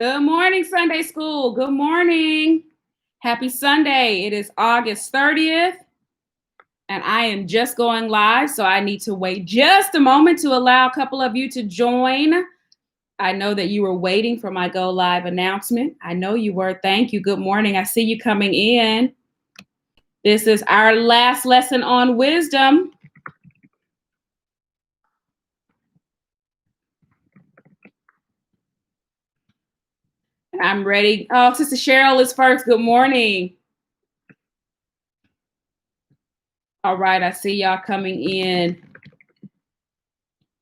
Good morning, Sunday School. Good morning. Happy Sunday. It is August 30th, and I am just going live, so I need to wait just a moment to allow a couple of you to join. I know that you were waiting for my go live announcement. I know you were. Thank you. Good morning. I see you coming in. This is our last lesson on wisdom. I'm ready. Oh, Sister Cheryl is first. Good morning. All right, I see y'all coming in.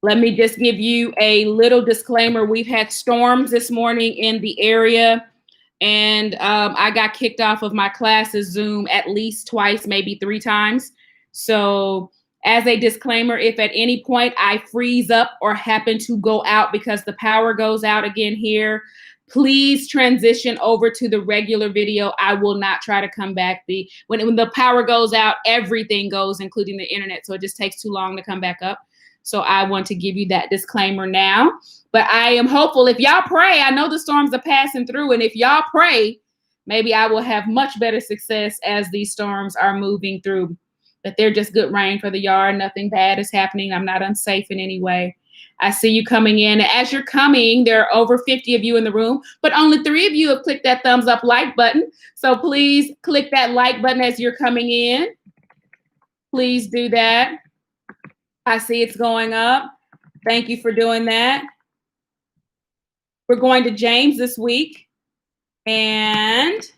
Let me just give you a little disclaimer. We've had storms this morning in the area, and I got kicked off of my classes Zoom at least twice, maybe 3 times. So as a disclaimer, if at any point I freeze up or happen to go out because the power goes out again here, please transition over to the regular video. I will not try to come back. When the power goes out, everything goes, including the internet. So it just takes too long to come back up. So I want to give you that disclaimer now. But I am hopeful. If y'all pray, I know the storms are passing through. And if y'all pray, maybe I will have much better success as these storms are moving through. But they're just good rain for the yard. Nothing bad is happening. I'm not unsafe in any way. I see you coming in. As you're coming, there are over 50 of you in the room, but only 3 of you have clicked that thumbs up like button. So please click that like button as you're coming in. Please do that. I see it's going up. Thank you for doing that. We're going to James this week, and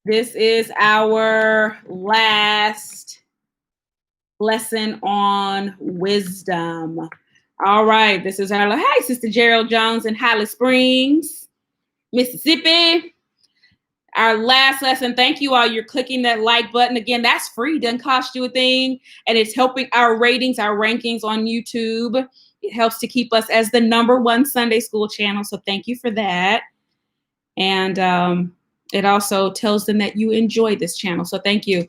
this is our last lesson on wisdom. All right, this is our, hey, Sister Gerald Jones in Holly Springs, Mississippi. Our last lesson. Thank you all. You're clicking that like button. Again, that's free. Doesn't cost you a thing. And it's helping our ratings, our rankings on YouTube. It helps to keep us as the #1 Sunday school channel. So thank you for that. And it also tells them that you enjoy this channel. So thank you.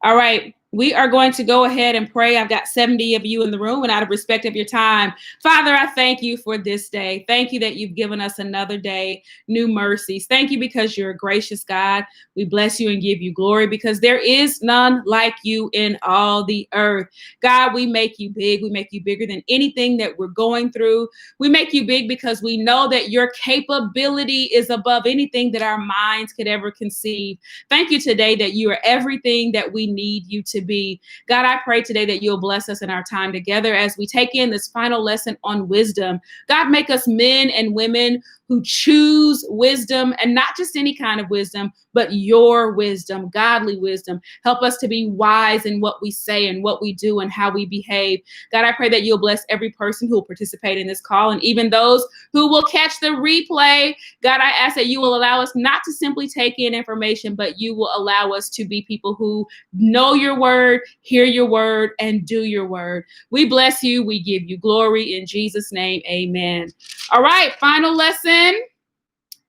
All right. We are going to go ahead and pray. I've got 70 of you in the room, and out of respect of your time, Father, I thank you for this day. Thank you that you've given us another day, new mercies. Thank you because you're a gracious God. We bless you and give you glory because there is none like you in all the earth. God, we make you big. We make you bigger than anything that we're going through. We make you big because we know that your capability is above anything that our minds could ever conceive. Thank you today that you are everything that we need you to be. God, I pray today that you'll bless us in our time together as we take in this final lesson on wisdom. God, make us men and women who choose wisdom, and not just any kind of wisdom, but your wisdom, godly wisdom. Help us to be wise in what we say and what we do and how we behave. God, I pray that you'll bless every person who will participate in this call, and even those who will catch the replay. God, I ask that you will allow us not to simply take in information, but you will allow us to be people who know your word, hear your word, and do your word. We bless you. We give you glory in Jesus' name. Amen. All right, final lesson,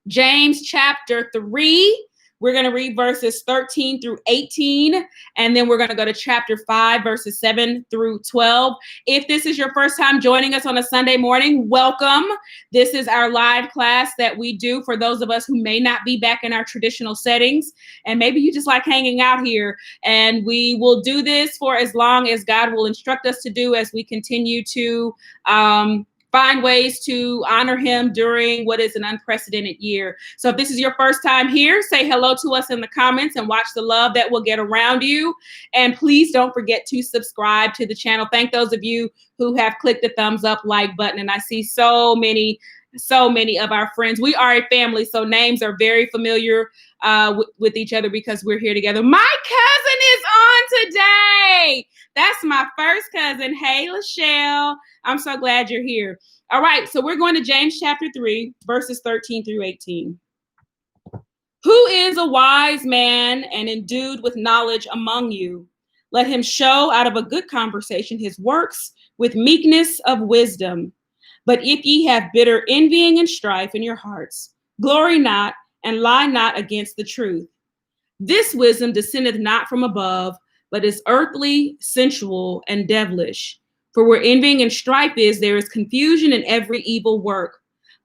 James chapter 3. We're going to read verses 13 through 18, and then we're going to go to chapter 5, verses 7 through 12. If this is your first time joining us on a Sunday morning, welcome. This is our live class that we do for those of us who may not be back in our traditional settings, and maybe you just like hanging out here. And we will do this for as long as God will instruct us to do as we continue to find ways to honor him during what is an unprecedented year. So if this is your first time here, say hello to us in the comments and watch the love that will get around you. And please don't forget to subscribe to the channel. Thank those of you who have clicked the thumbs up like button. And I see so many of our friends. We are a family, so names are very familiar with each other because we're here together. My cousin is on today. That's my first cousin. Hey, Lachelle. I'm so glad you're here. All right, so we're going to James chapter 3, verses 13 through 18. Who is a wise man and endued with knowledge among you? Let him show out of a good conversation his works with meekness of wisdom. But if ye have bitter envying and strife in your hearts, glory not and lie not against the truth. This wisdom descendeth not from above, but is earthly, sensual, and devilish. For where envying and strife is, there is confusion in every evil work.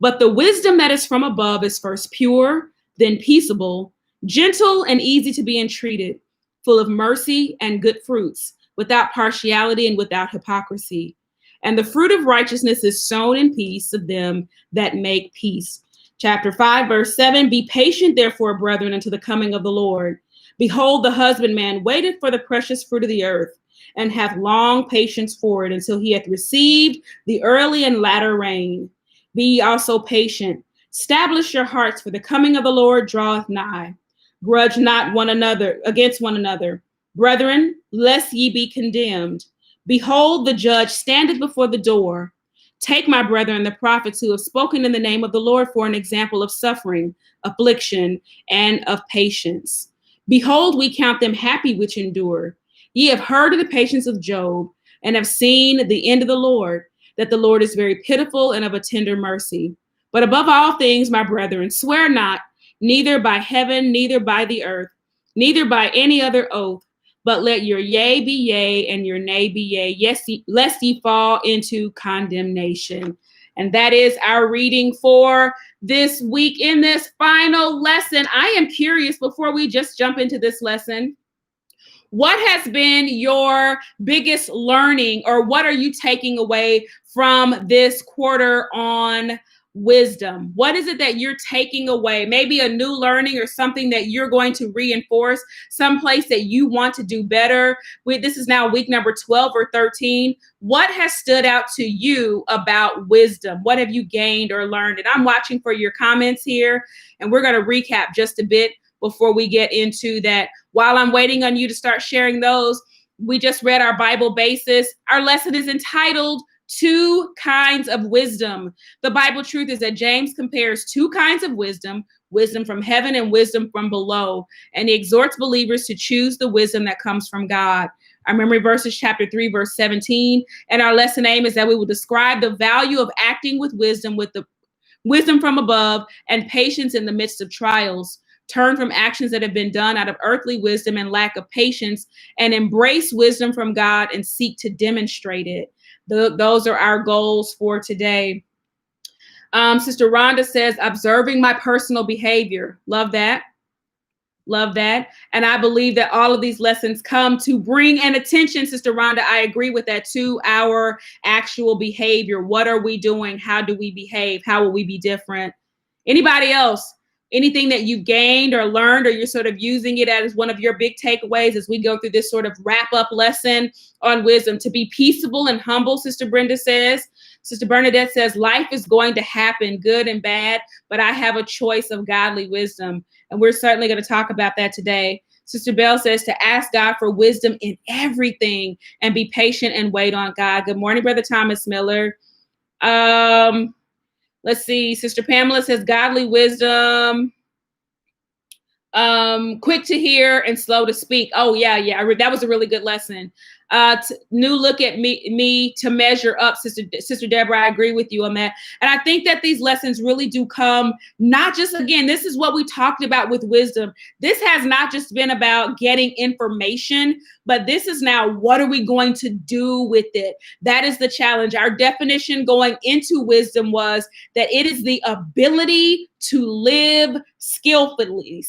But the wisdom that is from above is first pure, then peaceable, gentle and easy to be entreated, full of mercy and good fruits, without partiality and without hypocrisy. And the fruit of righteousness is sown in peace of them that make peace. Chapter 5, verse 7, be patient, therefore, brethren, unto the coming of the Lord. Behold, the husbandman waiteth for the precious fruit of the earth, and hath long patience for it, until he hath received the early and latter rain. Be ye also patient. Establish your hearts, for the coming of the Lord draweth nigh. Grudge not one another against one another, brethren, lest ye be condemned. Behold, the judge standeth before the door. Take, my brethren, the prophets who have spoken in the name of the Lord for an example of suffering, affliction, and of patience. Behold, we count them happy which endure. Ye have heard of the patience of Job, and have seen the end of the Lord, that the Lord is very pitiful and of a tender mercy. But above all things, my brethren, swear not, neither by heaven, neither by the earth, neither by any other oath, but let your yea be yea and your nay be yea, yes, lest ye fall into condemnation. And that is our reading for this week in this final lesson. I am curious, before we just jump into this lesson, what has been your biggest learning, or what are you taking away from this quarter on wisdom? What is it that you're taking away? Maybe a new learning or something that you're going to reinforce, some place that you want to do better. This is now week number 12 or 13. What has stood out to you about wisdom? What have you gained or learned? And I'm watching for your comments here, and we're going to recap just a bit before we get into that. While I'm waiting on you to start sharing those, we just read our Bible basis. Our lesson is entitled Two Kinds of Wisdom. The Bible truth is that James compares two kinds of wisdom, wisdom from heaven and wisdom from below. And he exhorts believers to choose the wisdom that comes from God. Our memory verse is chapter 3, verse 17. And our lesson aim is that we will describe the value of acting with the wisdom from above, and patience in the midst of trials. Turn from actions that have been done out of earthly wisdom and lack of patience, and embrace wisdom from God and seek to demonstrate it. Those are our goals for today. Sister Rhonda says, observing my personal behavior. Love that. Love that. And I believe that all of these lessons come to bring an attention, Sister Rhonda, I agree with that, to our actual behavior. What are we doing? How do we behave? How will we be different? Anybody else? Anything that you gained or learned, or you're sort of using it as one of your big takeaways as we go through this sort of wrap-up lesson on wisdom? To be peaceable and humble, Sister Brenda says. Sister Bernadette says, life is going to happen, good and bad, but I have a choice of godly wisdom. And we're certainly going to talk about that today. Sister Bell says to ask God for wisdom in everything and be patient and wait on God. Good morning, Brother Thomas Miller. Let's see. Sister Pamela says godly wisdom, quick to hear and slow to speak. Oh, yeah. That was a really good lesson. New look at me to measure up, Sister Deborah. I agree with you on that. And I think that these lessons really do come, not just, again, this is what we talked about with wisdom. This has not just been about getting information, but this is now, what are we going to do with it? That is the challenge. Our definition going into wisdom was that it is the ability to live skillfully,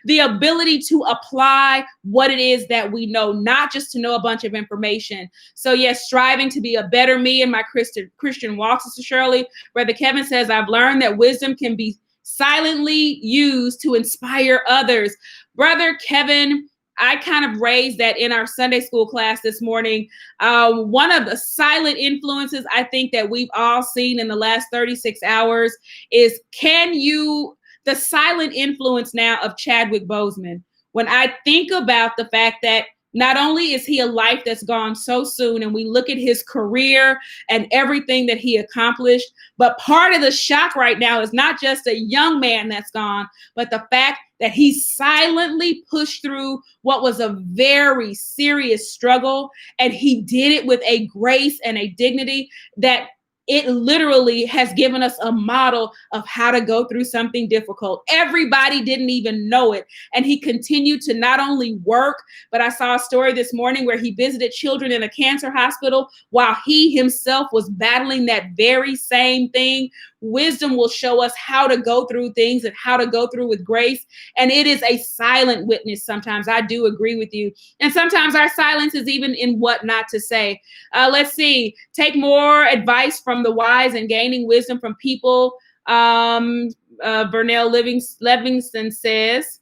the ability to apply what it is that we know, not just to know a bunch of information. So yes, striving to be a better me in my Christian walk, Sister Shirley. Brother Kevin says, I've learned that wisdom can be silently used to inspire others. Brother Kevin, I kind of raised that in our Sunday school class this morning. One of the silent influences I think that we've all seen in the last 36 hours is the silent influence now of Chadwick Boseman. When I think about the fact that not only is he a life that's gone so soon, and we look at his career and everything that he accomplished, but part of the shock right now is not just a young man that's gone, but the fact that he silently pushed through what was a very serious struggle, and he did it with a grace and a dignity that it literally has given us a model of how to go through something difficult. Everybody didn't even know it. And he continued to not only work, but I saw a story this morning where he visited children in a cancer hospital while he himself was battling that very same thing. Wisdom will show us how to go through things and how to go through with grace. And it is a silent witness sometimes. I do agree with you. And sometimes our silence is even in what not to say. Let's see. Take more advice from the wise and gaining wisdom from people. Waynell Livingston says,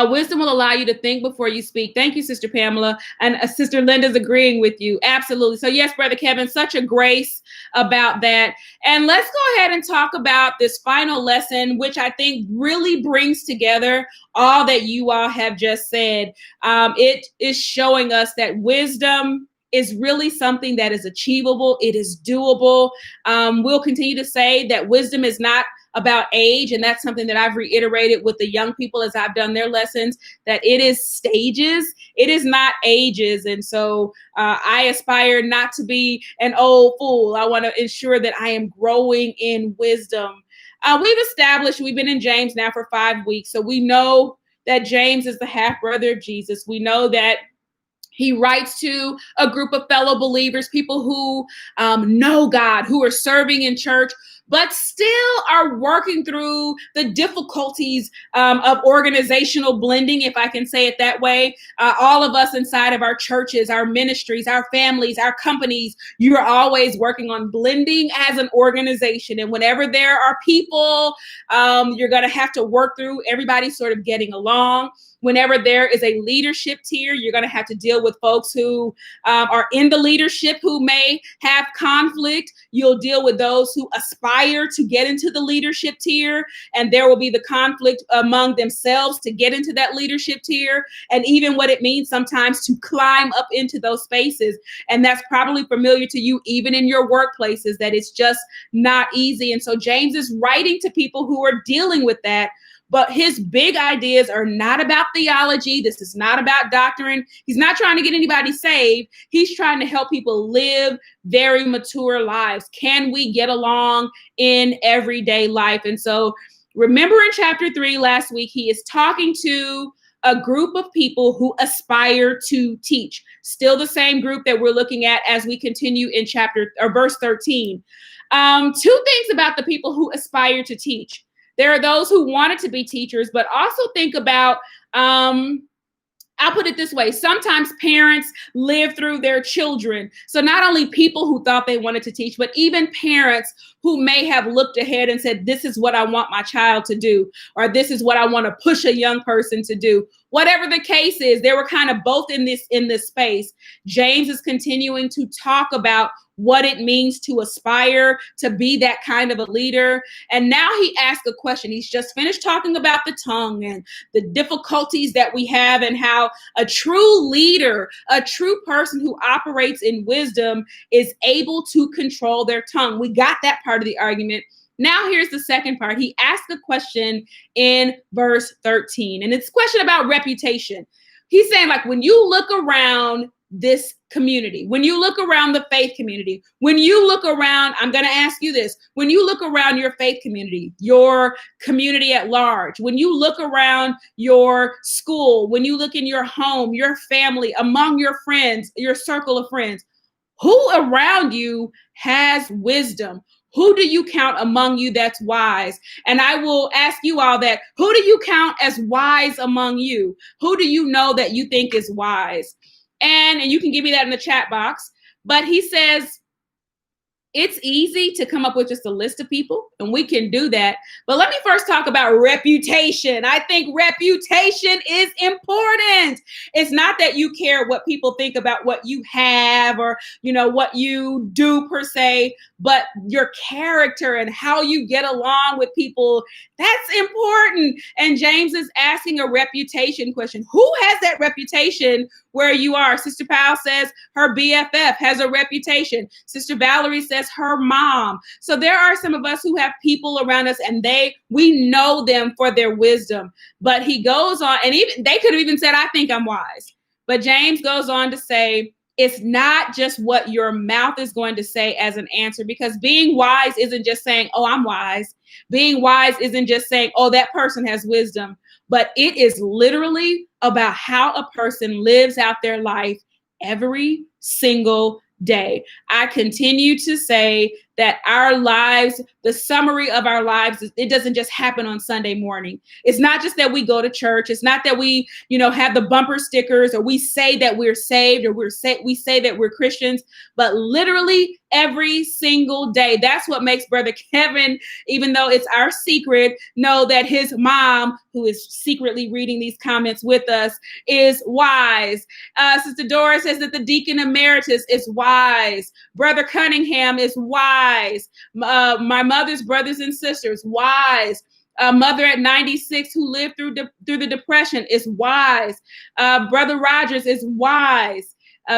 wisdom will allow you to think before you speak. Thank you, Sister Pamela. And Sister Linda's agreeing with you. Absolutely. So yes, Brother Kevin, such a grace about that. And let's go ahead and talk about this final lesson, which I think really brings together all that you all have just said. It is showing us that wisdom is really something that is achievable. It is doable. We'll continue to say that wisdom is not about age. And that's something that I've reiterated with the young people as I've done their lessons, that it is stages. It is not ages. And so I aspire not to be an old fool. I want to ensure that I am growing in wisdom. We've been in James now for 5 weeks. So we know that James is the half brother of Jesus. We know that he writes to a group of fellow believers, people who know God, who are serving in church, but still are working through the difficulties of organizational blending, if I can say it that way. All of us inside of our churches, our ministries, our families, our companies, you're always working on blending as an organization. And whenever there are people, you're going to have to work through everybody sort of getting along. Whenever there is a leadership tier, you're going to have to deal with folks who are in the leadership who may have conflict. You'll deal with those who aspire to get into the leadership tier, and there will be the conflict among themselves to get into that leadership tier, and even what it means sometimes to climb up into those spaces. And that's probably familiar to you, even in your workplaces, that it's just not easy. And so James is writing to people who are dealing with that. But his big ideas are not about theology. This is not about doctrine. He's not trying to get anybody saved. He's trying to help people live very mature lives. Can we get along in everyday life? And so remember in chapter 3 last week, he is talking to a group of people who aspire to teach. Still the same group that we're looking at as we continue in verse 13. Two things about the people who aspire to teach. There are those who wanted to be teachers, but also think about, I'll put it this way. Sometimes parents live through their children. So not only people who thought they wanted to teach, but even parents who may have looked ahead and said, this is what I want my child to do, or this is what I want to push a young person to do. Whatever the case is, they were kind of both in this space. James is continuing to talk about what it means to aspire to be that kind of a leader. And now he asks a question. He's just finished talking about the tongue and the difficulties that we have, and how a true leader, a true person who operates in wisdom is able to control their tongue. We got that part of the argument. Now here's the second part. He asked a question in verse 13, and it's a question about reputation. He's saying, like, when you look around this community, when you look around the faith community, when you look around, I'm going to ask you this, when you look around your faith community, your community at large, when you look around your school, when you look in your home, your family, among your friends, your circle of friends, who around you has wisdom? Who do you count among you that's wise? And I will ask you all that. Who do you count as wise among you? Who do you know that you think is wise? And you can give me that in the chat box. But he says, it's easy to come up with just a list of people, and we can do that. But let me first talk about reputation. I think reputation is important. It's not that you care what people think about what you have or, what you do per se, but your character and how you get along with people. That's important. And James is asking a reputation question. Who has that reputation where you are? Sister Powell says her BFF has a reputation. Sister Valerie says her mom. So there are some of us who have people around us, and we know them for their wisdom. But he goes on, and even they could have even said, I think I'm wise. But James goes on to say, it's not just what your mouth is going to say as an answer, because being wise isn't just saying, oh, I'm wise. Being wise isn't just saying, oh, that person has wisdom, but it is literally about how a person lives out their life every single day. I continue to say that our lives, the summary of our lives, it doesn't just happen on Sunday morning. It's not just that we go to church. It's not that we, have the bumper stickers, or we say that we're saved, or we say that we're Christians, but literally every single day. That's what makes Brother Kevin, even though it's our secret, know that his mom, who is secretly reading these comments with us, is wise. Sister Dora says that the deacon emeritus is wise. Brother Cunningham is wise. My mother's brothers and sisters, wise. Mother at 96 who lived through the Depression is wise. Brother Rogers is wise.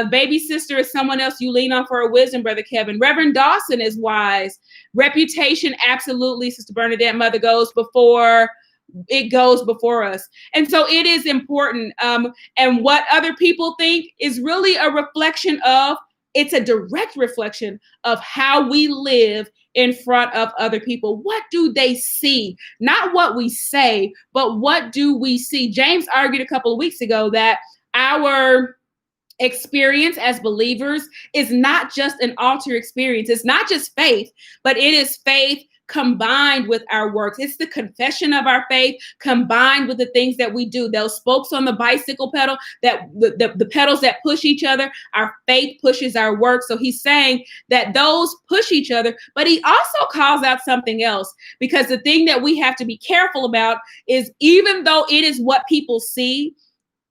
Baby sister is someone else you lean on for a wisdom, Brother Kevin. Reverend Dawson is wise. Reputation, absolutely, Sister Bernadette, Mother, goes before us. And so it is important. And what other people think is really a reflection of, it's a direct reflection of how we live in front of other people. What do they see? Not what we say, but what do we see? James argued a couple of weeks ago that our experience as believers is not just an altar experience. It's not just faith, but it is faith combined with our works. It's the confession of our faith combined with the things that we do. Those spokes on the bicycle pedal, that the pedals that push each other, our faith pushes our work. So he's saying that those push each other, but he also calls out something else, because the thing that we have to be careful about is, even though it is what people see,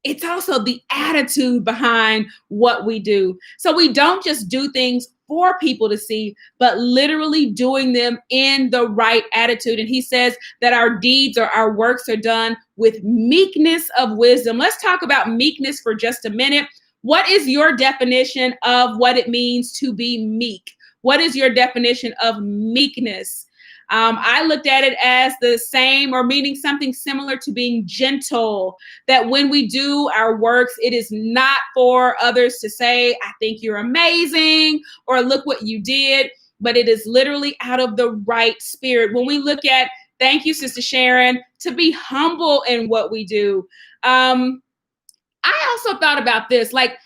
it's also the attitude behind what we do. So we don't just do things for people to see, but literally doing them in the right attitude. And he says that our deeds or our works are done with meekness of wisdom. Let's talk about meekness for just a minute. What is your definition of what it means to be meek? What is your definition of meekness? I looked at it as the same, or meaning something similar to being gentle, that when we do our works, it is not for others to say, I think you're amazing, or look what you did, but it is literally out of the right spirit. When we look at, thank you, Sister Sharon, to be humble in what we do. I also thought about this, like,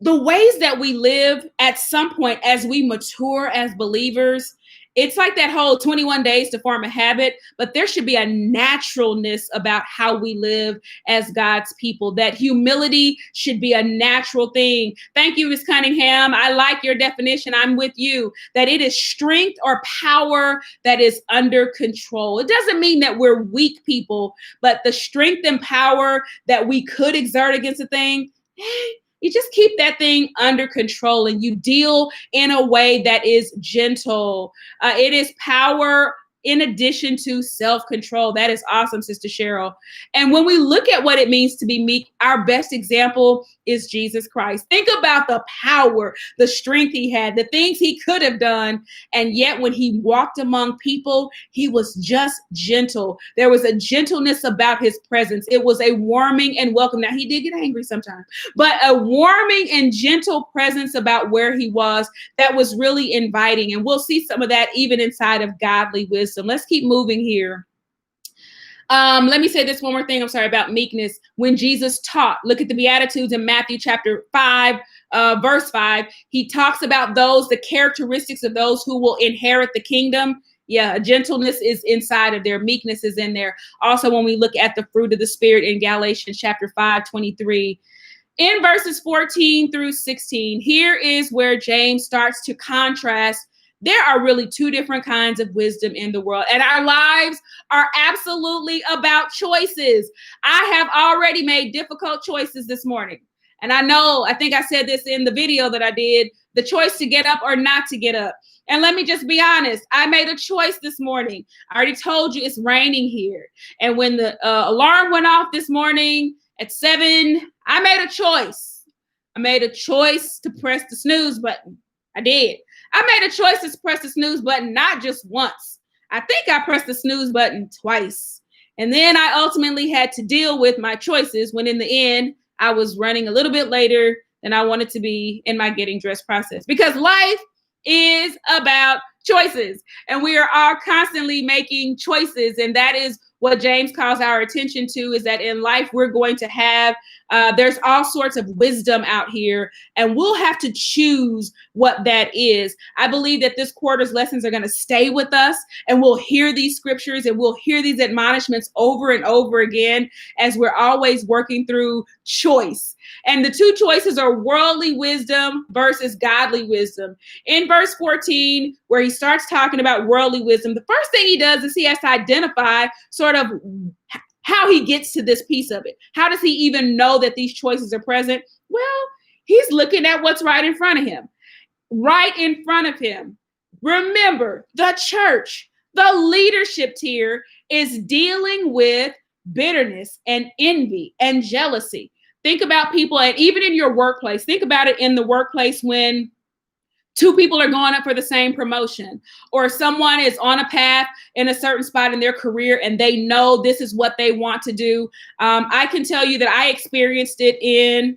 the ways that we live at some point as we mature as believers. It's like that whole 21 days to form a habit, but there should be a naturalness about how we live as God's people. That humility should be a natural thing. Thank you, Ms. Cunningham. I like your definition. I'm with you. That it is strength or power that is under control. It doesn't mean that we're weak people, but the strength and power that we could exert against a thing, you just keep that thing under control and you deal in a way that is gentle. It is power in addition to self-control. That is awesome, Sister Cheryl. And when we look at what it means to be meek, our best example is Jesus Christ. Think about the power, the strength he had, the things he could have done. And yet when he walked among people, he was just gentle. There was a gentleness about his presence. It was a warming and welcome. Now, he did get angry sometimes, but a warming and gentle presence about where he was that was really inviting. And we'll see some of that even inside of godly wisdom. Let's keep moving here. Let me say this one more thing. I'm sorry, about meekness. When Jesus taught, look at the Beatitudes in Matthew chapter 5, verse 5. He talks about the characteristics of those who will inherit the kingdom. Yeah, gentleness is inside of there. Meekness is in there. Also, when we look at the fruit of the Spirit in Galatians chapter 5:23, in verses 14 through 16, here is where James starts to contrast. There are really two different kinds of wisdom in the world, and our lives are absolutely about choices. I have already made difficult choices this morning. And I think I said this in the video that I did, the choice to get up or not to get up. And let me just be honest, I made a choice this morning. I already told you it's raining here. And when the alarm went off this morning at 7, I made a choice. I made a choice to press the snooze button. I did. I made a choice to press the snooze button, not just once. I think I pressed the snooze button twice. And then I ultimately had to deal with my choices when in the end, I was running a little bit later than I wanted to be in my getting dressed process. Because life is about choices. And we are all constantly making choices. And that is what James calls our attention to is that in life, we're going to have, there's all sorts of wisdom out here, and we'll have to choose what that is. I believe that this quarter's lessons are going to stay with us, and we'll hear these scriptures and we'll hear these admonishments over and over again as we're always working through choice. And the two choices are worldly wisdom versus godly wisdom. In verse 14, where he starts talking about worldly wisdom, the first thing he does is he has to identify sort of how he gets to this piece of it. How does he even know that these choices are present? Well, he's looking at what's right in front of him. Right in front of him. Remember, the church, the leadership tier is dealing with bitterness and envy and jealousy. Think about people, and even in your workplace, think about it in the workplace when two people are going up for the same promotion, or someone is on a path in a certain spot in their career and they know this is what they want to do. I can tell you that I experienced it in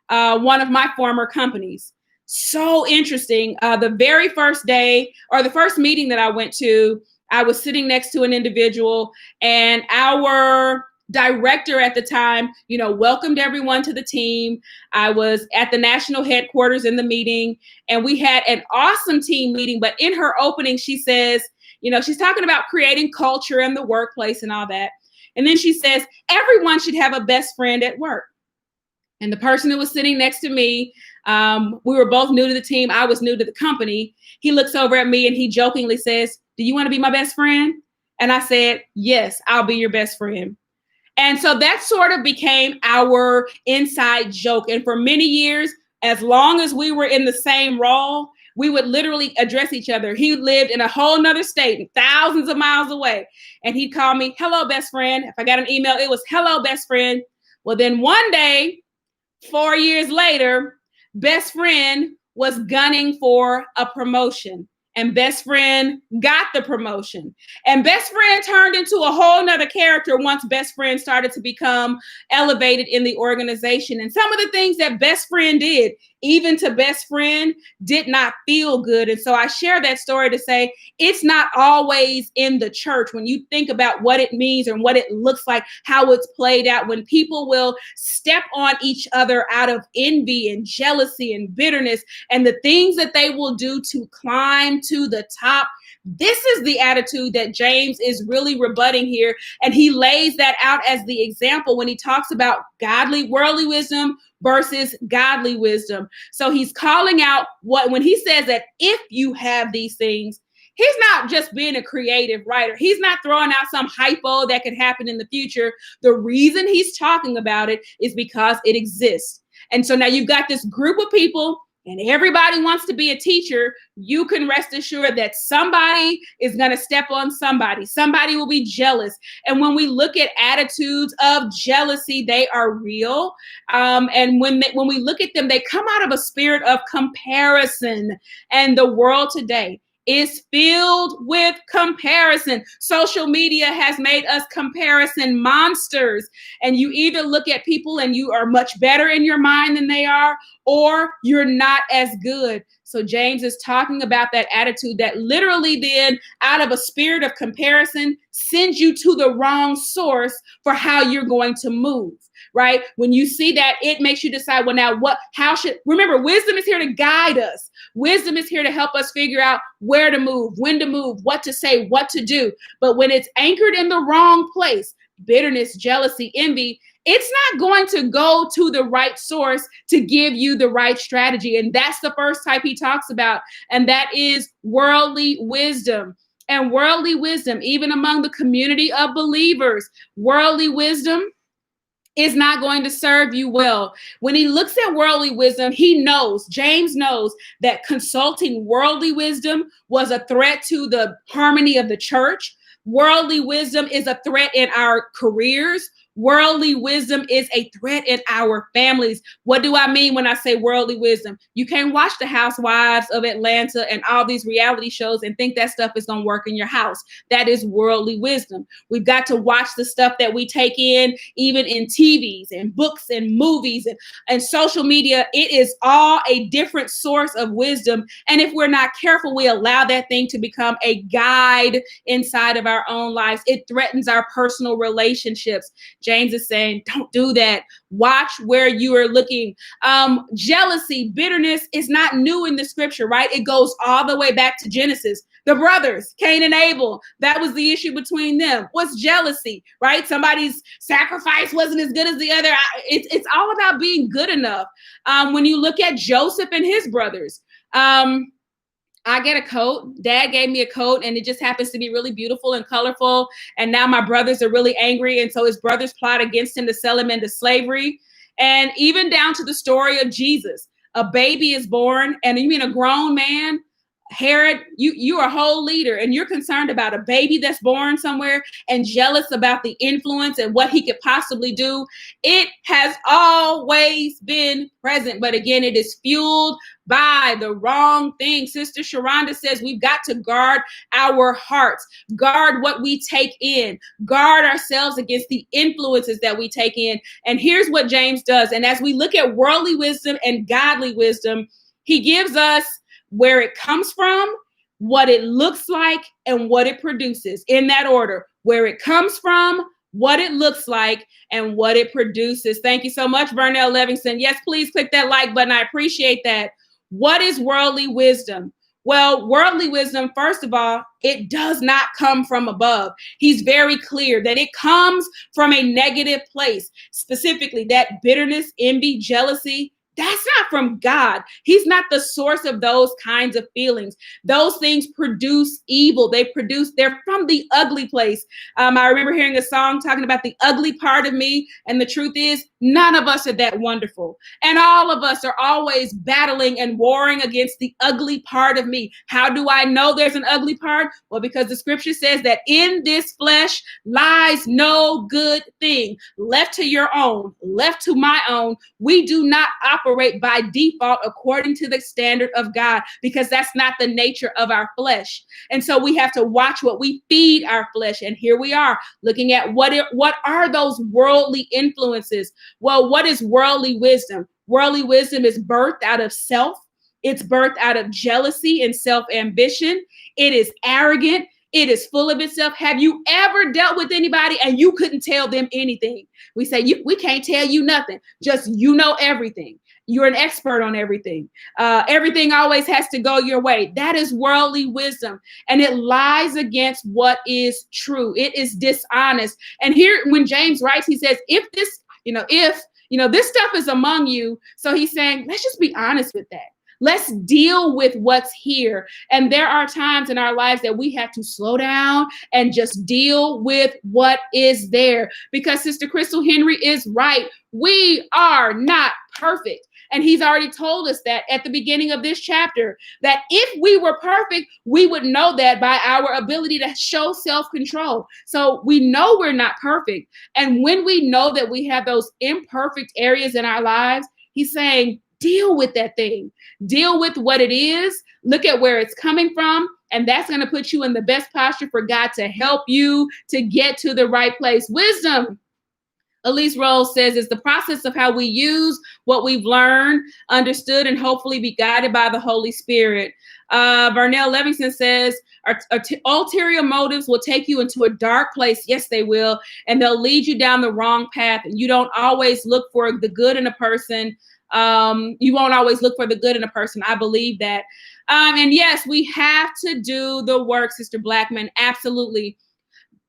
one of my former companies. So interesting. The very first day, or the first meeting that I went to, I was sitting next to an individual, and our director at the time, welcomed everyone to the team. I was at the national headquarters in the meeting, and we had an awesome team meeting. But in her opening, she says, she's talking about creating culture in the workplace and all that. And then she says, everyone should have a best friend at work. And the person who was sitting next to me, we were both new to the team. I was new to the company. He looks over at me and he jokingly says, "Do you want to be my best friend?" And I said, "Yes, I'll be your best friend." And so that sort of became our inside joke. And for many years, as long as we were in the same role, we would literally address each other. He lived in a whole nother state, thousands of miles away. And he'd call me, "Hello, best friend." If I got an email, it was, "Hello, best friend." Well, then one day, 4 years later, best friend was gunning for a promotion. And best friend got the promotion. And best friend turned into a whole nother character once best friend started to become elevated in the organization. And some of the things that best friend did, even to best friend, did not feel good. And so I share that story to say it's not always in the church. When you think about what it means and what it looks like, how it's played out, when people will step on each other out of envy and jealousy and bitterness, and the things that they will do to climb to the top. This is the attitude that James is really rebutting here. And he lays that out as the example when he talks about worldly wisdom versus godly wisdom. So he's calling out when he says that if you have these things, he's not just being a creative writer. He's not throwing out some hypo that could happen in the future. The reason he's talking about it is because it exists. And so now you've got this group of people, and everybody wants to be a teacher. You can rest assured that somebody is going to step on somebody. Somebody will be jealous. And when we look at attitudes of jealousy, they are real. And when we look at them, they come out of a spirit of comparison. And the world today is filled with comparison. Social media has made us comparison monsters. And you either look at people and you are much better in your mind than they are, or you're not as good. So James is talking about that attitude that literally then, out of a spirit of comparison, sends you to the wrong source for how you're going to move, right? When you see that, it makes you decide, well, now remember, wisdom is here to guide us. Wisdom is here to help us figure out where to move, when to move, what to say, what to do. But when it's anchored in the wrong place, bitterness, jealousy, envy, it's not going to go to the right source to give you the right strategy. And that's the first type he talks about. And that is worldly wisdom. And worldly wisdom, even among the community of believers, worldly wisdom is not going to serve you well. When he looks at worldly wisdom, James knows that consulting worldly wisdom was a threat to the harmony of the church. Worldly wisdom is a threat in our careers. Worldly wisdom is a threat in our families. What do I mean when I say worldly wisdom? You can't watch the Housewives of Atlanta and all these reality shows and think that stuff is going to work in your house. That is worldly wisdom. We've got to watch the stuff that we take in, even in TVs and books and movies and social media. It is all a different source of wisdom. And if we're not careful, we allow that thing to become a guide inside of our own lives. It threatens our personal relationships. James is saying, don't do that. Watch where you are looking. Jealousy, bitterness is not new in the scripture, right? It goes all the way back to Genesis. The brothers, Cain and Abel, that was the issue between them. What's jealousy, right? Somebody's sacrifice wasn't as good as the other. It's all about being good enough. When you look at Joseph and his brothers, I get a coat. Dad gave me a coat, and it just happens to be really beautiful and colorful. And now my brothers are really angry. And so his brothers plot against him to sell him into slavery. And even down to the story of Jesus, a baby is born, and you mean a grown man? Herod, you're a whole leader, and you're concerned about a baby that's born somewhere and jealous about the influence and what he could possibly do. It has always been present, but again, it is fueled by the wrong thing. Sister Sharonda says we've got to guard our hearts, guard what we take in, guard ourselves against the influences that we take in. And here's what James does. And as we look at worldly wisdom and godly wisdom, he gives us where it comes from, what it looks like, and what it produces, in that order. Where it comes from, what it looks like, and what it produces. Thank you so much, Waynell Livingston. Yes, please click that like button. I appreciate that. What is worldly wisdom? Well, worldly wisdom, first of all, it does not come from above. He's very clear that it comes from a negative place, specifically that bitterness, envy, jealousy. That's not from God. He's not the source of those kinds of feelings. Those things produce evil. They're from the ugly place. I remember hearing a song talking about the ugly part of me. And the truth is, none of us are that wonderful. And all of us are always battling and warring against the ugly part of me. How do I know there's an ugly part? Well, because the scripture says that in this flesh lies no good thing. Left to your own, left to my own, we do not operate by default according to the standard of God, because that's not the nature of our flesh. And so we have to watch what we feed our flesh. And here we are looking at what are those worldly influences? Well, what is worldly wisdom? Worldly wisdom is birthed out of self. It's birthed out of jealousy and self-ambition. It is arrogant. It is full of itself. Have you ever dealt with anybody and you couldn't tell them anything? We say, we can't tell you nothing. Just, you know everything. You're an expert on everything. Everything always has to go your way. That is worldly wisdom. And it lies against what is true. It is dishonest. And here, when James writes, he says, if this stuff is among you. So he's saying, let's just be honest with that. Let's deal with what's here. And there are times in our lives that we have to slow down and just deal with what is there. Because Sister Crystal Henry is right. We are not perfect. And he's already told us that at the beginning of this chapter, that if we were perfect, we would know that by our ability to show self-control. So we know we're not perfect. And when we know that we have those imperfect areas in our lives, he's saying, deal with that thing. Deal with what it is. Look at where it's coming from. And that's going to put you in the best posture for God to help you to get to the right place. Wisdom, Elise Rose says, is the process of how we use what we've learned, understood, and hopefully be guided by the Holy Spirit. Waynell Livingston says, ulterior motives will take you into a dark place. Yes, they will. And they'll lead you down the wrong path. And you don't always look for the good in a person. You won't always look for the good in a person. I believe that. And yes, we have to do the work, Sister Blackman. Absolutely.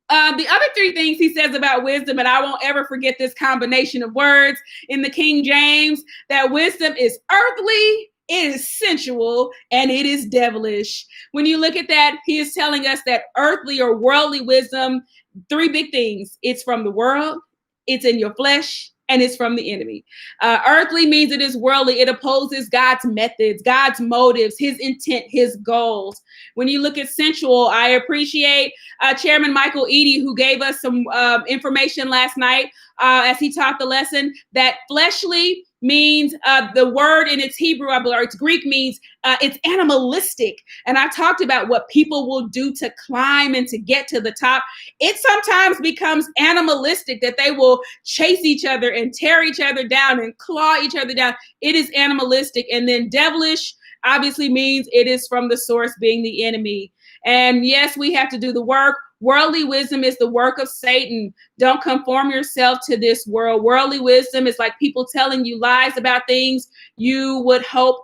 The other three things he says about wisdom, and I won't ever forget this combination of words in the King James, that wisdom is earthly, it is sensual, and it is devilish. When you look at that, he is telling us that earthly or worldly wisdom, three big things. It's from the world, it's in your flesh, and it's from the enemy. Earthly means it is worldly. It opposes God's methods, God's motives, his intent, his goals. When you look at sensual, I appreciate Chairman Michael Eady, who gave us some information last night as he taught the lesson, that fleshly means the word in its Hebrew, I believe, or its Greek means it's animalistic. And I talked about what people will do to climb and to get to the top. It sometimes becomes animalistic, that they will chase each other and tear each other down and claw each other down. It is animalistic. And then devilish obviously means it is from the source, being the enemy. And yes, we have to do the work. Worldly wisdom is the work of Satan. Don't conform yourself to this world. Worldly wisdom is like people telling you lies about things you would hope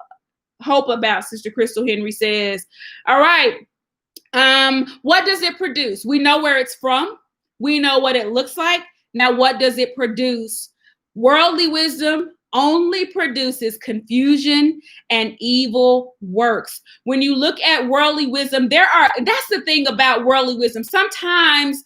about, Sister Crystal Henry says. All right. What does it produce? We know where it's from. We know what it looks like. Now, what does it produce? Worldly wisdom only produces confusion and evil works. When you look at worldly wisdom, that's the thing about worldly wisdom. Sometimes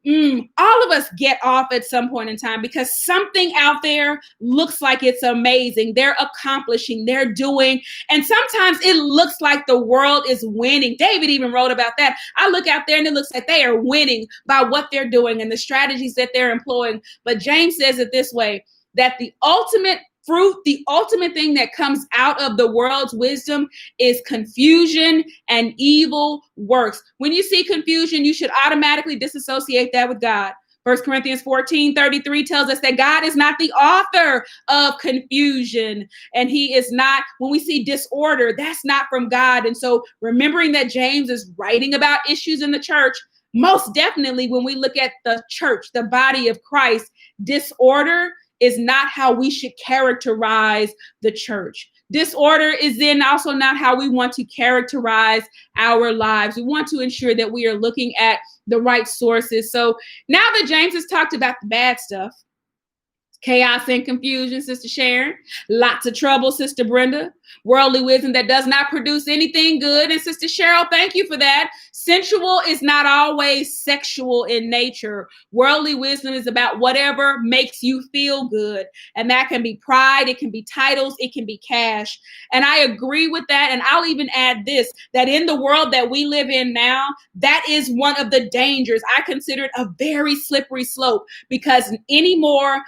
all of us get off at some point in time because something out there looks like it's amazing. They're accomplishing, they're doing, and sometimes it looks like the world is winning. David even wrote about that. I look out there and it looks like they are winning by what they're doing and the strategies that they're employing. But James says it this way, that the ultimate fruit, the ultimate thing that comes out of the world's wisdom is confusion and evil works. When you see confusion, you should automatically disassociate that with God. 1 Corinthians 14:33 tells us that God is not the author of confusion, and he is not, when we see disorder, that's not from God. And so remembering that James is writing about issues in the church, most definitely when we look at the church, the body of Christ, disorder is not how we should characterize the church. Disorder is then also not how we want to characterize our lives. We want to ensure that we are looking at the right sources. So now that James has talked about the bad stuff, chaos and confusion, Sister Sharon, lots of trouble, Sister Brenda, worldly wisdom that does not produce anything good. And Sister Cheryl, thank you for that. Sensual is not always sexual in nature. Worldly wisdom is about whatever makes you feel good. And that can be pride, it can be titles, it can be cash. And I agree with that. And I'll even add this, that in the world that we live in now, that is one of the dangers. I consider it a very slippery slope, because anymore,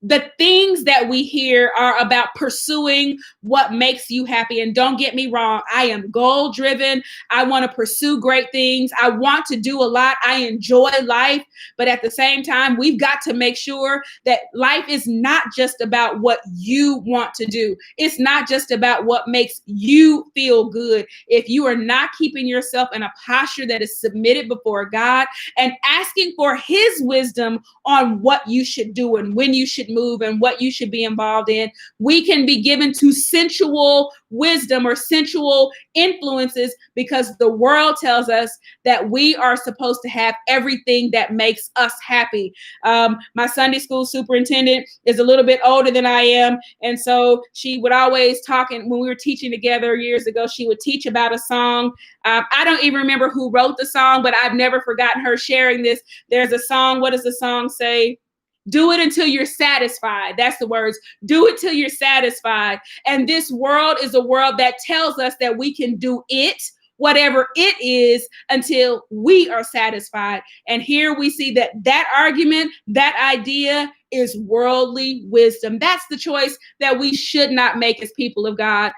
the things that we hear are about pursuing what makes you happy. And don't get me wrong, I am goal driven. I want to pursue great things. I want to do a lot. I enjoy life. But at the same time, we've got to make sure that life is not just about what you want to do. It's not just about what makes you feel good. If you are not keeping yourself in a posture that is submitted before God and asking for his wisdom on what you should do and when you should move and what you should be involved in, we can be given to sensual wisdom or sensual influences, because the world tells us that we are supposed to have everything that makes us happy. My Sunday school superintendent is a little bit older than I am, and so she would always talk, and when we were teaching together years ago, she would teach about a song. I don't even remember who wrote the song, but I've never forgotten her sharing this. There's a song. What does the song say? Do it until you're satisfied. That's the words. Do it till you're satisfied. And this world is a world that tells us that we can do it, whatever it is, until we are satisfied. And here we see that argument, that idea is worldly wisdom. That's the choice that we should not make as people of God,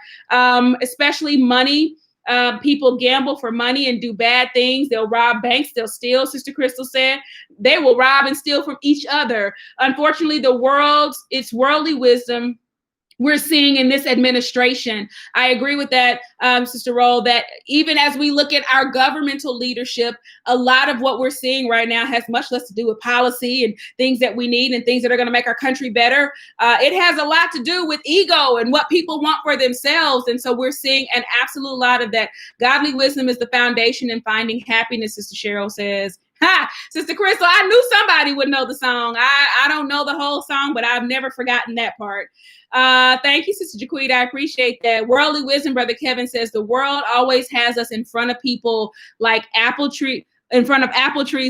especially money. People gamble for money and do bad things. They'll rob banks. They'll steal. Sister Crystal said they will rob and steal from each other. Unfortunately, it's worldly wisdom we're seeing in this administration. I agree with that, Sister Roll, that even as we look at our governmental leadership, a lot of what we're seeing right now has much less to do with policy and things that we need and things that are going to make our country better. It has a lot to do with ego and what people want for themselves. And so we're seeing an absolute lot of that. Godly wisdom is the foundation in finding happiness, Sister Cheryl says. Ha! Sister Crystal, I knew somebody would know the song. I don't know the whole song, but I've never forgotten that part. Thank you, Sister Jaquita. I appreciate that. Worldly wisdom, Brother Kevin says, the world always has us in front of people like apple trees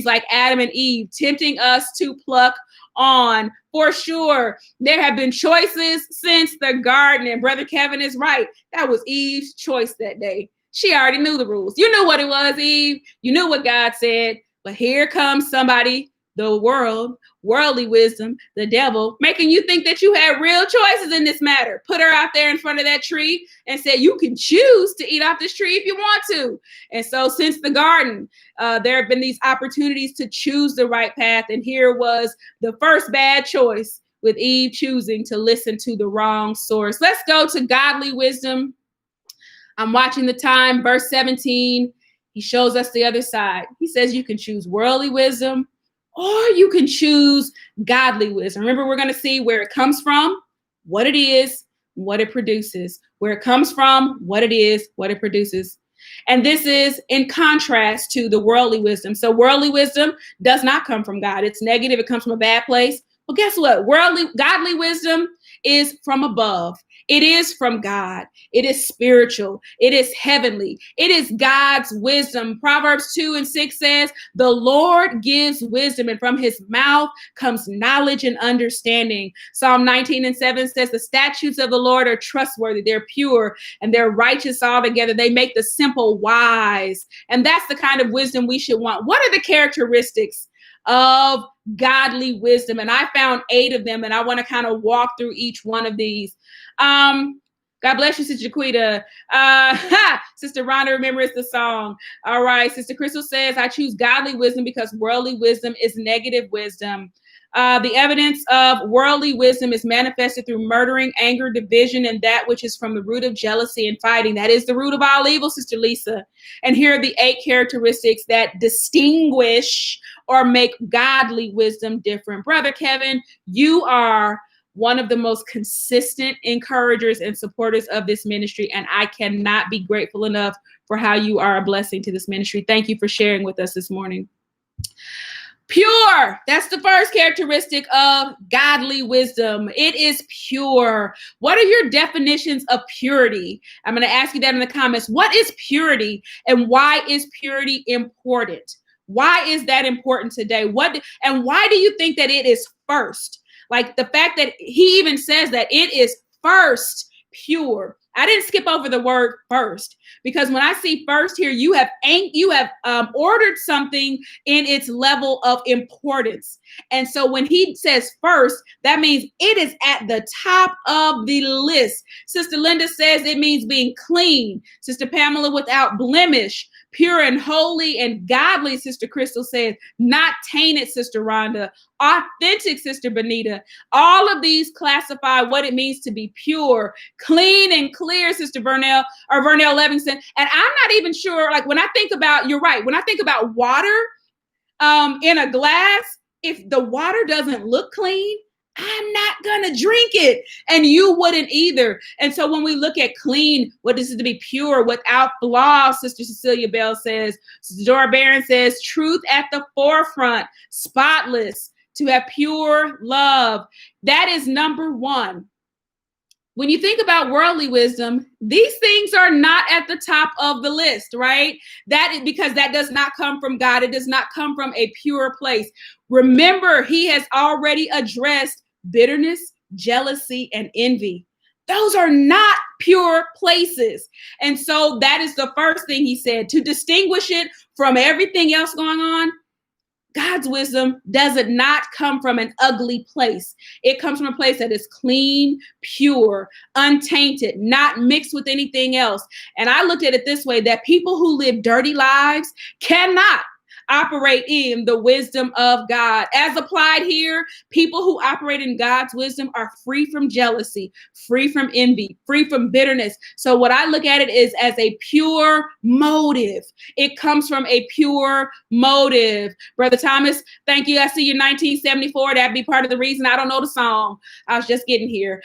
like Adam and Eve, tempting us to pluck on. For sure, there have been choices since the garden. And Brother Kevin is right. That was Eve's choice that day. She already knew the rules. You knew what it was, Eve. You knew what God said. But here comes somebody, the world, worldly wisdom, the devil, making you think that you had real choices in this matter. Put her out there in front of that tree and said, you can choose to eat off this tree if you want to. And so since the garden, there have been these opportunities to choose the right path. And here was the first bad choice with Eve choosing to listen to the wrong source. Let's go to godly wisdom. I'm watching the time, verse 17. He shows us the other side. He says you can choose worldly wisdom or you can choose godly wisdom. Remember, we're going to see where it comes from, what it is, what it produces. Where it comes from, what it is, what it produces. And this is in contrast to the worldly wisdom. So worldly wisdom does not come from God. It's negative. It comes from a bad place. Well, guess what? Godly wisdom is from above. It is from God. It is spiritual. It is heavenly. It is God's wisdom. Proverbs 2:6 says, the Lord gives wisdom, and from his mouth comes knowledge and understanding. Psalm 19:7 says, the statutes of the Lord are trustworthy. They're pure and they're righteous altogether. They make the simple wise. And that's the kind of wisdom we should want. What are the characteristics of godly wisdom? And I found 8 of them, and I want to kind of walk through each one of these. God bless you, Sister Jaquita. Sister Rhonda remembers the song. All right. Sister Crystal says, I choose godly wisdom because worldly wisdom is negative wisdom. The evidence of worldly wisdom is manifested through murdering, anger, division, and that which is from the root of jealousy and fighting. That is the root of all evil, Sister Lisa. And here are the 8 characteristics that distinguish or make godly wisdom different. Brother Kevin, you are one of the most consistent encouragers and supporters of this ministry, and I cannot be grateful enough for how you are a blessing to this ministry. Thank you for sharing with us this morning. Pure. That's the first characteristic of godly wisdom. It is pure. What are your definitions of purity? I'm going to ask you that in the comments. What is purity, and why is purity important? Why is that important today? And why do you think that it is first? Like the fact that he even says that it is first pure. I didn't skip over the word first, because when I see first here, you have ordered something in its level of importance. And so when he says first, that means it is at the top of the list. Sister Linda says it means being clean. Sister Pamela, without blemish. Pure and holy and godly, Sister Crystal says. Not tainted, Sister Rhonda. Authentic, Sister Benita. All of these classify what it means to be pure, clean and clear, Sister Vernell Levingston. And I'm not even sure, like when I think about, you're right, when I think about water in a glass, if the water doesn't look clean, I'm not going to drink it. And you wouldn't either. And so when we look at clean, what is it to be pure, without flaw, Sister Cecilia Bell says. Sister Dora Barron says, truth at the forefront, spotless, to have pure love. That is number one. When you think about worldly wisdom, these things are not at the top of the list, right? That is because that does not come from God. It does not come from a pure place. Remember, he has already addressed bitterness, jealousy, and envy. Those are not pure places. And so that is the first thing he said, to distinguish it from everything else going on. God's wisdom does not come from an ugly place. It comes from a place that is clean, pure, untainted, not mixed with anything else. And I looked at it this way, that people who live dirty lives cannot operate in the wisdom of God. As applied here, people who operate in God's wisdom are free from jealousy, free from envy, free from bitterness. So what I look at it is as a pure motive. It comes from a pure motive. Brother Thomas, thank you. I see you 1974. That'd be part of the reason I don't know the song. I was just getting here.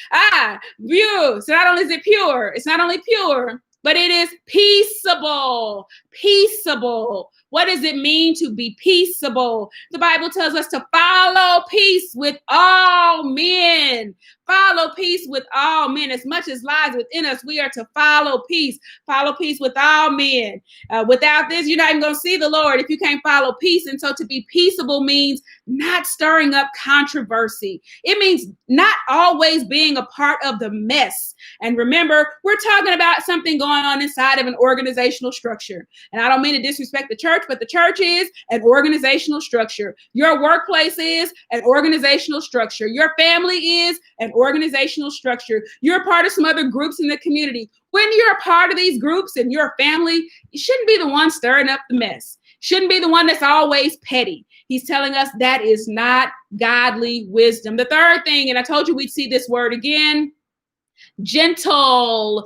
View. So not only is it pure, it's not only pure, but it is peaceable. Peaceable. What does it mean to be peaceable? The Bible tells us to follow peace with all men. Follow peace with all men. As much as lies within us, we are to follow peace. Follow peace with all men. Without this, you're not even going to see the Lord if you can't follow peace. And so to be peaceable means not stirring up controversy. It means not always being a part of the mess. And remember, we're talking about something going on inside of an organizational structure. And I don't mean to disrespect the church, but the church is an organizational structure. Your workplace is an organizational structure. Your family is an organizational structure. You're part of some other groups in the community. When you're a part of these groups and your family, you shouldn't be the one stirring up the mess. Shouldn't be the one that's always petty. He's telling us that is not godly wisdom. The third thing, and I told you we'd see this word again, gentle.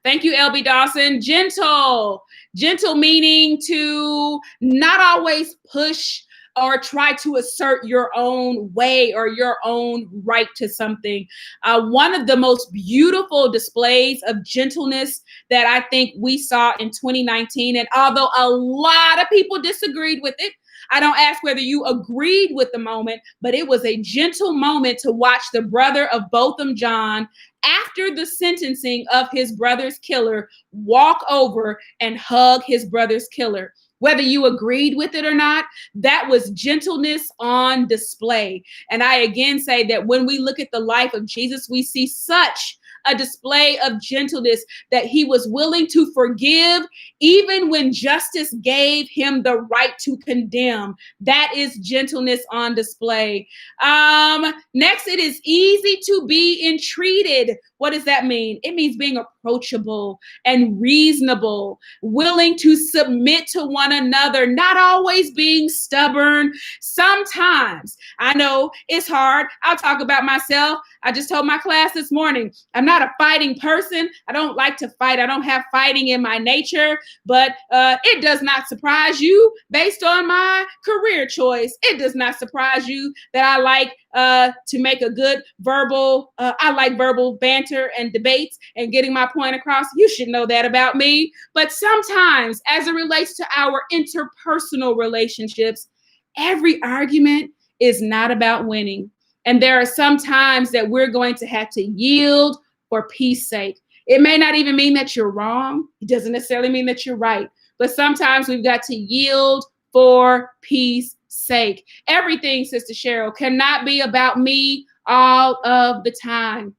Thank you, LB Dawson. Gentle meaning to not always push or try to assert your own way or your own right to something. One of the most beautiful displays of gentleness that I think we saw in 2019, and although a lot of people disagreed with it, I don't ask whether you agreed with the moment, but it was a gentle moment to watch the brother of Botham John, after the sentencing of his brother's killer, walk over and hug his brother's killer. Whether you agreed with it or not, that was gentleness on display. And I again say that when we look at the life of Jesus, we see such a display of gentleness that he was willing to forgive even when justice gave him the right to condemn. That is gentleness on display. Next, it is easy to be intreated. What does that mean? It means being approachable and reasonable, willing to submit to one another, not always being stubborn. Sometimes, I know it's hard. I'll talk about myself. I just told my class this morning, I'm not a fighting person. I don't like to fight. I don't have fighting in my nature, but it does not surprise you based on my career choice. It does not surprise you that I like to make a good verbal, I like verbal banter and debates and getting my point across. You should know that about me. But sometimes, as it relates to our interpersonal relationships, every argument is not about winning. And there are some times that we're going to have to yield for peace sake. It may not even mean that you're wrong. It doesn't necessarily mean that you're right. But sometimes we've got to yield for peace sake. Everything, Sister Cheryl, cannot be about me all of the time.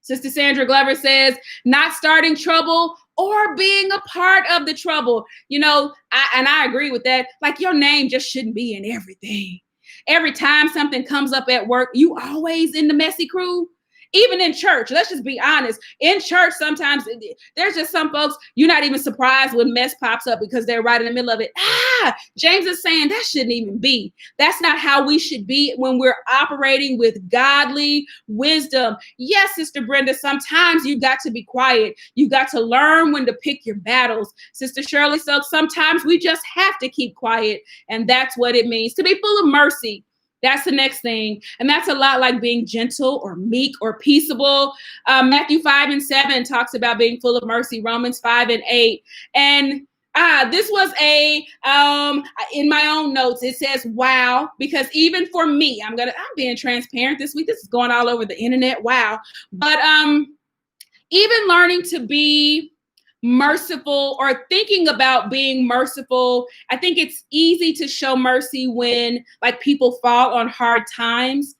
Sister Sandra Glover says, not starting trouble or being a part of the trouble. You know, I agree with that. Like, your name just shouldn't be in everything. Every time something comes up at work, you always in the messy crew. Even in church, let's just be honest. In church, sometimes there's just some folks, you're not even surprised when mess pops up because they're right in the middle of it. James is saying that shouldn't even be. That's not how we should be when we're operating with godly wisdom. Yes, Sister Brenda, sometimes you got to be quiet. You got to learn when to pick your battles. Sister Shirley, so sometimes we just have to keep quiet. And that's what it means to be full of mercy. That's the next thing. And that's a lot like being gentle or meek or peaceable. Matthew 5:7 talks about being full of mercy. Romans 5:8. And this was in my own notes, it says, wow, because even for me, I'm being transparent this week. This is going all over the internet. Wow. But even learning to be merciful or thinking about being merciful. I think it's easy to show mercy when like people fall on hard times.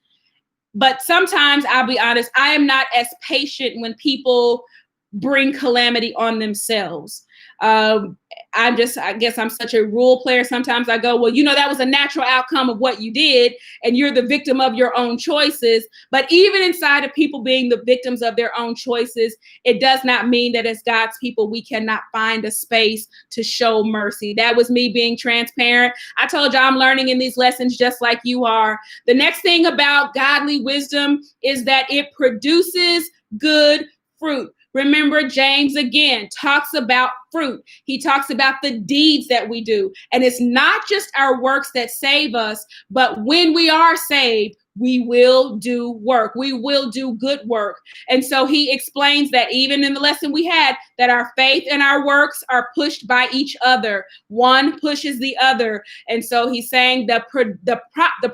But sometimes, I'll be honest, I am not as patient when people bring calamity on themselves. I guess I'm such a rule player. Sometimes I go, well, you know, that was a natural outcome of what you did, and you're the victim of your own choices. But even inside of people being the victims of their own choices, it does not mean that as God's people, we cannot find a space to show mercy. That was me being transparent. I told you I'm learning in these lessons just like you are. The next thing about godly wisdom is that it produces good fruit. Remember, James again talks about fruit. He talks about the deeds that we do. And it's not just our works that save us, but when we are saved, we will do work. We will do good work. And so he explains that even in the lesson we had, that our faith and our works are pushed by each other. One pushes the other. And so he's saying the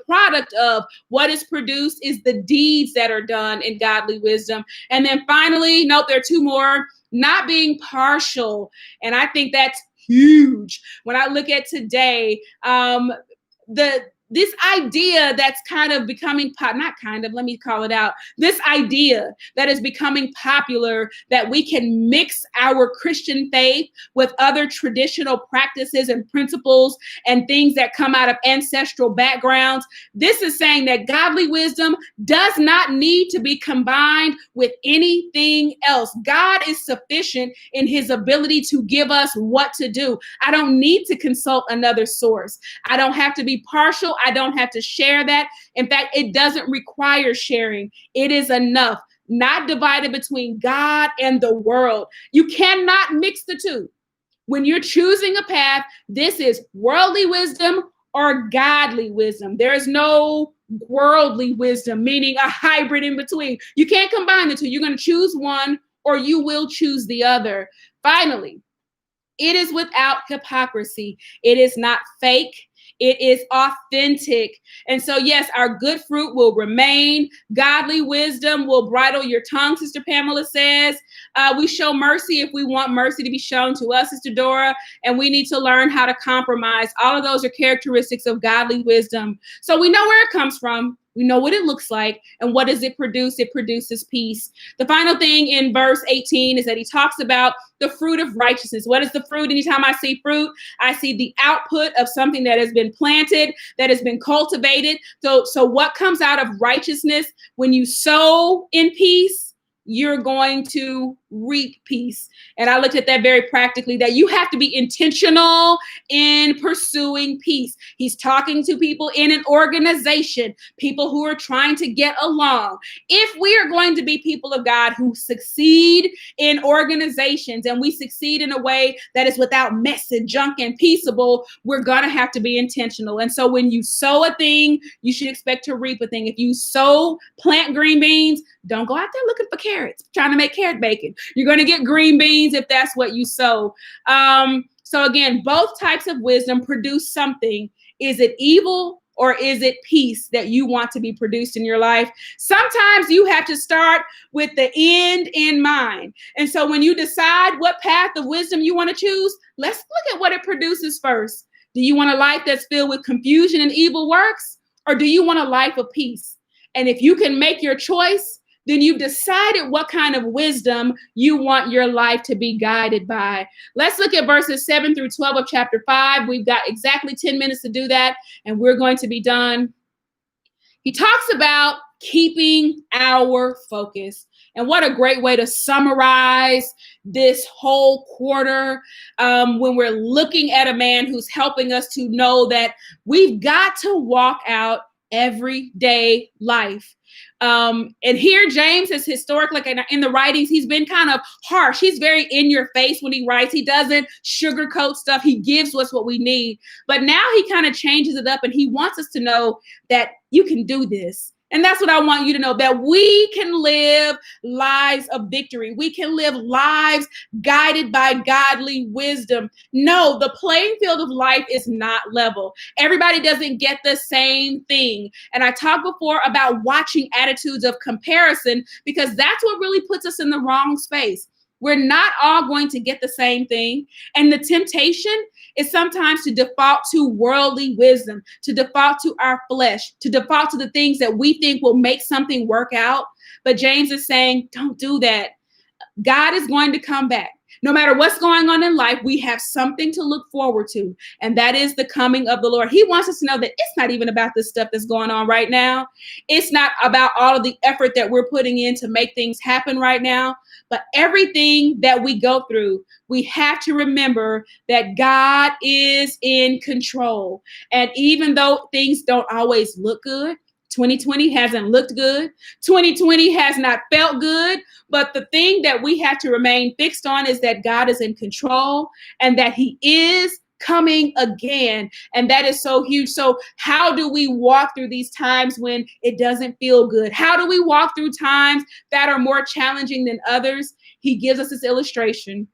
product of what is produced is the deeds that are done in godly wisdom. And then finally, note there are two more, not being partial. And I think that's huge. When I look at today, this idea that's kind of becoming let me call it out. This idea that is becoming popular, that we can mix our Christian faith with other traditional practices and principles and things that come out of ancestral backgrounds. This is saying that godly wisdom does not need to be combined with anything else. God is sufficient in his ability to give us what to do. I don't need to consult another source. I don't have to be partial. I don't have to share that. In fact, it doesn't require sharing. It is enough, not divided between God and the world. You cannot mix the two. When you're choosing a path, this is worldly wisdom or godly wisdom. There is no worldly wisdom, meaning a hybrid in between. You can't combine the two. You're going to choose one or you will choose the other. Finally, it is without hypocrisy. It is not fake. It is authentic. And so, yes, our good fruit will remain. Godly wisdom will bridle your tongue, Sister Pamela says. We show mercy if we want mercy to be shown to us, Sister Dora, and we need to learn how to compromise. All of those are characteristics of godly wisdom. So we know where it comes from. We know what it looks like. And what does it produce? It produces peace. The final thing in verse 18 is that he talks about the fruit of righteousness. What is the fruit? Anytime I see fruit, I see the output of something that has been planted, that has been cultivated. So what comes out of righteousness? When you sow in peace, you're going to reap peace. And I looked at that very practically, that you have to be intentional in pursuing peace. He's talking to people in an organization, people who are trying to get along. If we are going to be people of God who succeed in organizations and we succeed in a way that is without mess and junk and peaceable, we're going to have to be intentional. And so when you sow a thing, you should expect to reap a thing. If you plant green beans, don't go out there looking for carrots, trying to make carrot bacon. You're going to get green beans if that's what you sow. So again, both types of wisdom produce something. Is it evil or is it peace that you want to be produced in your life? Sometimes you have to start with the end in mind. And so when you decide what path of wisdom you want to choose, let's look at what it produces first. Do you want a life that's filled with confusion and evil works? Or do you want a life of peace? And if you can make your choice, then you've decided what kind of wisdom you want your life to be guided by. Let's look at verses 7 through 12 of chapter 5. We've got exactly 10 minutes to do that, and we're going to be done. He talks about keeping our focus. And what a great way to summarize this whole quarter when we're looking at a man who's helping us to know that we've got to walk out everyday life. And here James is historically, like in the writings, he's been kind of harsh. He's very in your face when he writes. He doesn't sugarcoat stuff. He gives us what we need. But now he kind of changes it up and he wants us to know that you can do this. And that's what I want you to know, that we can live lives of victory. We can live lives guided by godly wisdom. No, the playing field of life is not level. Everybody doesn't get the same thing. And I talked before about watching attitudes of comparison, because that's what really puts us in the wrong space. We're not all going to get the same thing. And the temptation is sometimes to default to worldly wisdom, to default to our flesh, to default to the things that we think will make something work out. But James is saying, don't do that. God is going to come back. No matter what's going on in life, we have something to look forward to, and that is the coming of the Lord. He wants us to know that it's not even about the stuff that's going on right now. It's not about all of the effort that we're putting in to make things happen right now, but everything that we go through, we have to remember that God is in control. And even though things don't always look good, 2020 hasn't looked good. 2020 has not felt good. But the thing that we have to remain fixed on is that God is in control and that he is coming again. And that is so huge. So how do we walk through these times when it doesn't feel good? How do we walk through times that are more challenging than others? He gives us this illustration,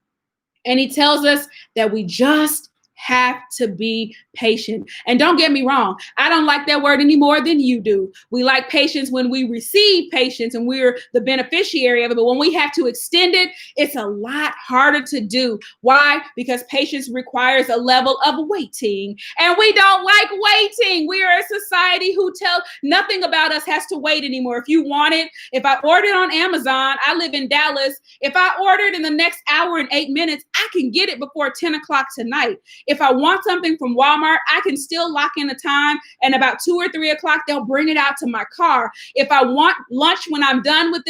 and he tells us that we just have to be patient. And don't get me wrong, I don't like that word any more than you do. We like patience when we receive patience and we're the beneficiary of it. But when we have to extend it, it's a lot harder to do. Why? Because patience requires a level of waiting. And we don't like waiting. We are a society who tells nothing about us has to wait anymore. If you want it, if I ordered on Amazon, I live in Dallas. If I ordered in the next hour and 8 minutes, I can get it before 10 o'clock tonight. If I want something from Walmart, I can still lock in the time, and about 2 or 3 o'clock, they'll bring it out to my car. If I want lunch when I'm done with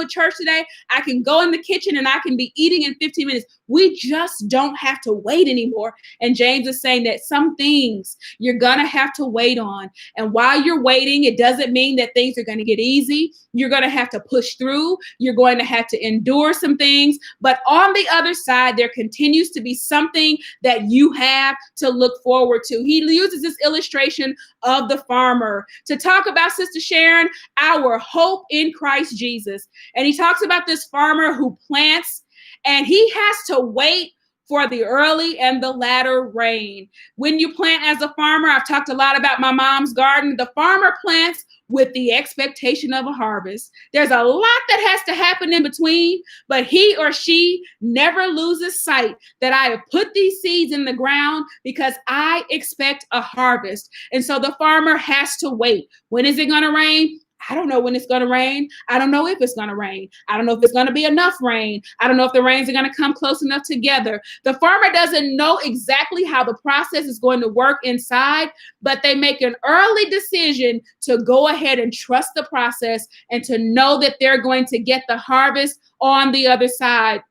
church today, I can go in the kitchen and I can be eating in 15 minutes. We just don't have to wait anymore. And James is saying that some things you're going to have to wait on. And while you're waiting, it doesn't mean that things are going to get easy. You're going to have to push through. You're going to have to endure some things. But on the other side, there continues to be something that you have to look forward to. He uses this illustration of the farmer to talk about, Sister Sharon, our hope in Christ Jesus. And he talks about this farmer who plants, and he has to wait for the early and the latter rain. When you plant as a farmer, I've talked a lot about my mom's garden. The farmer plants with the expectation of a harvest. There's a lot that has to happen in between, but he or she never loses sight that I have put these seeds in the ground because I expect a harvest. And so the farmer has to wait. When is it going to rain? I don't know when it's going to rain. I don't know if it's going to rain. I don't know if it's going to be enough rain. I don't know if the rains are going to come close enough together. The farmer doesn't know exactly how the process is going to work inside, but they make an early decision to go ahead and trust the process and to know that they're going to get the harvest on the other side.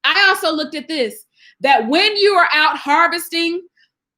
I also looked at this, that when you are out harvesting,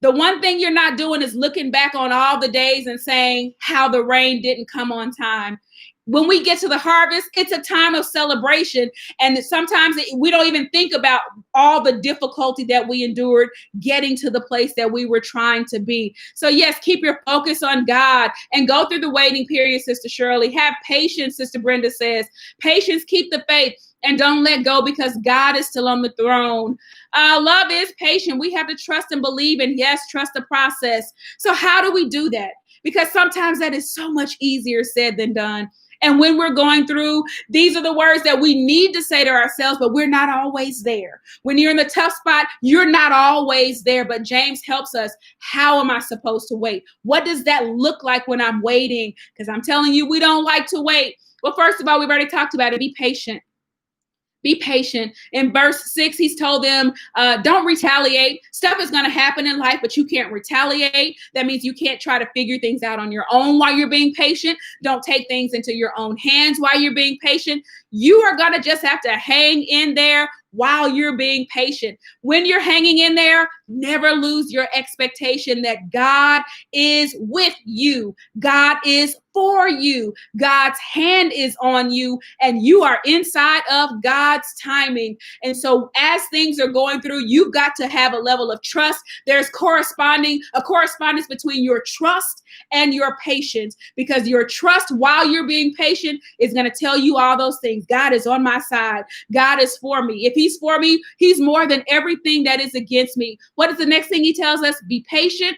the one thing you're not doing is looking back on all the days and saying how the rain didn't come on time. When we get to the harvest, it's a time of celebration. And sometimes we don't even think about all the difficulty that we endured getting to the place that we were trying to be. So yes, keep your focus on God and go through the waiting period, Sister Shirley. Have patience, Sister Brenda says. Patience, keep the faith. And don't let go because God is still on the throne. Love is patient. We have to trust and believe, and yes, trust the process. So how do we do that? Because sometimes that is so much easier said than done. And when we're going through, these are the words that we need to say to ourselves, but we're not always there. When you're in the tough spot, you're not always there. But James helps us. How am I supposed to wait? What does that look like when I'm waiting? Because I'm telling you, we don't like to wait. Well, first of all, we've already talked about it. Be patient. Be patient. In verse 6, he's told them, don't retaliate. Stuff is going to happen in life, but you can't retaliate. That means you can't try to figure things out on your own while you're being patient. Don't take things into your own hands while you're being patient. You are going to just have to hang in there while you're being patient. When you're hanging in there, never lose your expectation that God is with you. God is for you. God's hand is on you, and you are inside of God's timing. And so as things are going through, you've got to have a level of trust. There's a correspondence between your trust and your patience, because your trust while you're being patient is going to tell you all those things. God is on my side. God is for me. If he's for me, he's more than everything that is against me. What is the next thing he tells us? Be patient.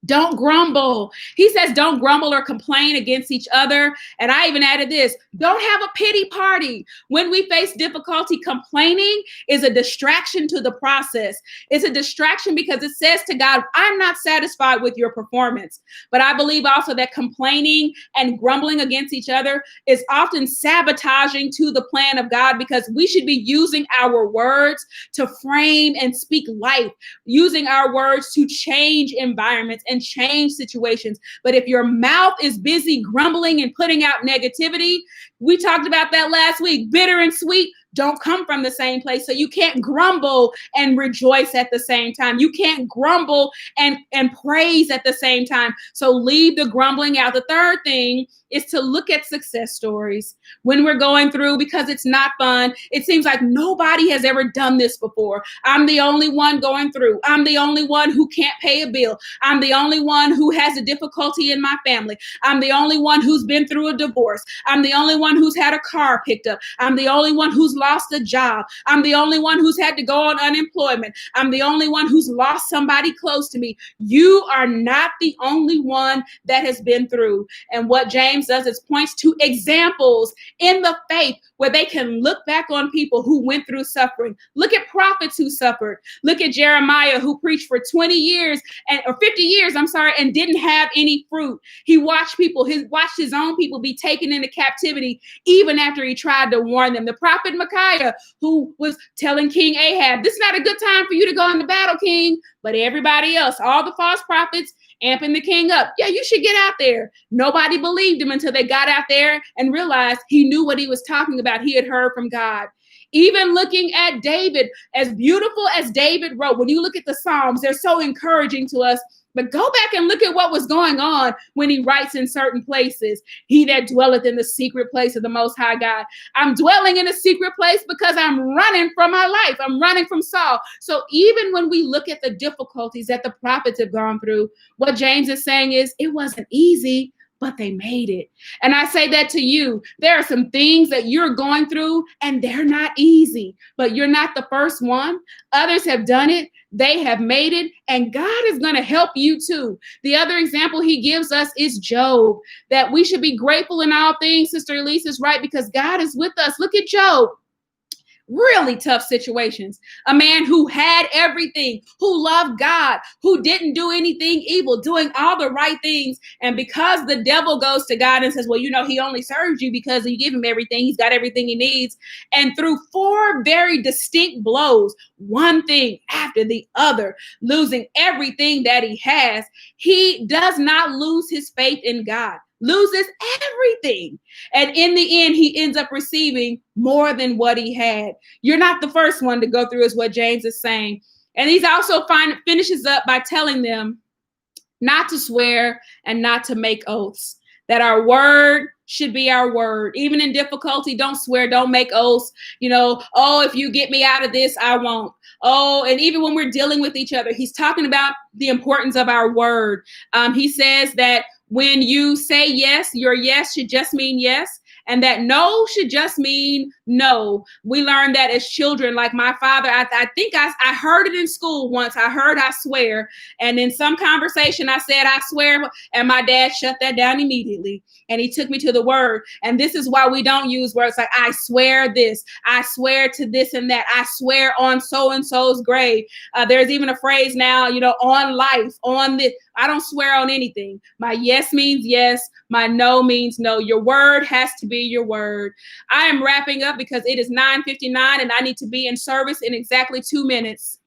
Don't grumble. He says, don't grumble or complain against each other. And I even added this, don't have a pity party. When we face difficulty, complaining is a distraction to the process. It's a distraction because it says to God, I'm not satisfied with your performance. But I believe also that complaining and grumbling against each other is often sabotaging to the plan of God, because we should be using our words to frame and speak life, using our words to change environments and change situations. But if your mouth is busy grumbling and putting out negativity, we talked about that last week, bitter and sweet, don't come from the same place. So you can't grumble and rejoice at the same time. You can't grumble and praise at the same time. So leave the grumbling out. The third thing is to look at success stories when we're going through, because it's not fun. It seems like nobody has ever done this before. I'm the only one going through. I'm the only one who can't pay a bill. I'm the only one who has a difficulty in my family. I'm the only one who's been through a divorce. I'm the only one who's had a car picked up. I'm the only one who's lost a job. I'm the only one who's had to go on unemployment. I'm the only one who's lost somebody close to me. You are not the only one that has been through. And what James does is points to examples in the faith where they can look back on people who went through suffering. Look at prophets who suffered. Look at Jeremiah, who preached for 20 years or 50 years, and didn't have any fruit. He watched his own people be taken into captivity even after he tried to warn them. The prophet Micaiah, who was telling King Ahab, this is not a good time for you to go into battle, king. But everybody else, all the false prophets, amping the king up. Yeah, you should get out there. Nobody believed him until they got out there and realized he knew what he was talking about. He had heard from God. Even looking at David, as beautiful as David wrote, when you look at the Psalms, they're so encouraging to us. But go back and look at what was going on when he writes in certain places. He that dwelleth in the secret place of the Most High God. I'm dwelling in a secret place because I'm running from my life. I'm running from Saul. So even when we look at the difficulties that the prophets have gone through, what James is saying is it wasn't easy, but they made it. And I say that to you. There are some things that you're going through and they're not easy, but you're not the first one. Others have done it. They have made it, and God is going to help you too. The other example he gives us is Job, that we should be grateful in all things. Sister Elise is right, because God is with us. Look at Job. Really tough situations. A man who had everything, who loved God, who didn't do anything evil, doing all the right things. And because the devil goes to God and says, well, he only serves you because you give him everything. He's got everything he needs. And through 4 very distinct blows, one thing after the other, losing everything that he has, he does not lose his faith in God. Loses everything. And in the end, he ends up receiving more than what he had. You're not the first one to go through, is what James is saying. And he's also finishes up by telling them not to swear and not to make oaths, that our word should be our word. Even in difficulty, don't swear, don't make oaths. If you get me out of this, I won't. And even when we're dealing with each other, he's talking about the importance of our word. He says that when you say yes, your yes should just mean yes. And that no should just mean no. We learned that as children. Like my father, I think I heard it in school once. I heard I swear. And in some conversation, I said I swear. And my dad shut that down immediately. And he took me to the word. And this is why we don't use words like I swear this. I swear to this and that. I swear on so-and-so's grave. There's even a phrase now, on life, on this. I don't swear on anything. My yes means yes. My no means no. Your word has to be your word. I am wrapping up because it is 9:59 and I need to be in service in exactly 2 minutes.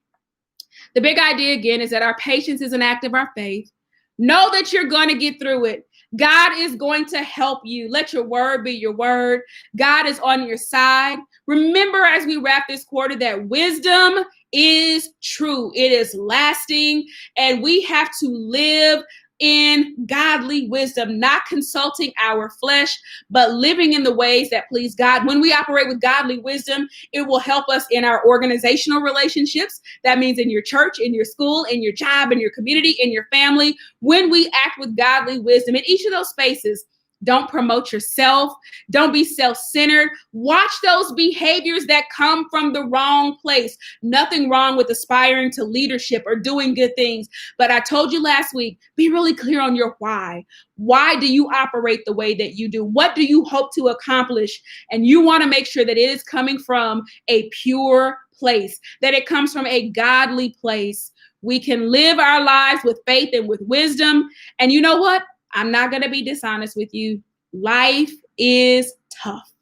The big idea again is that our patience is an act of our faith. Know that you're going to get through it. God is going to help you. Let your word be your word. God is on your side. Remember, as we wrap this quarter, that wisdom is true. It is lasting, and we have to live in godly wisdom, not consulting our flesh, but living in the ways that please God. When we operate with godly wisdom, it will help us in our organizational relationships. That means in your church, in your school, in your job, in your community, in your family. When we act with godly wisdom in each of those spaces, don't promote yourself. Don't be self-centered. Watch those behaviors that come from the wrong place. Nothing wrong with aspiring to leadership or doing good things. But I told you last week, be really clear on your why. Why do you operate the way that you do? What do you hope to accomplish? And you want to make sure that it is coming from a pure place, that it comes from a godly place. We can live our lives with faith and with wisdom. And you know what? I'm not going to be dishonest with you. Life is tough.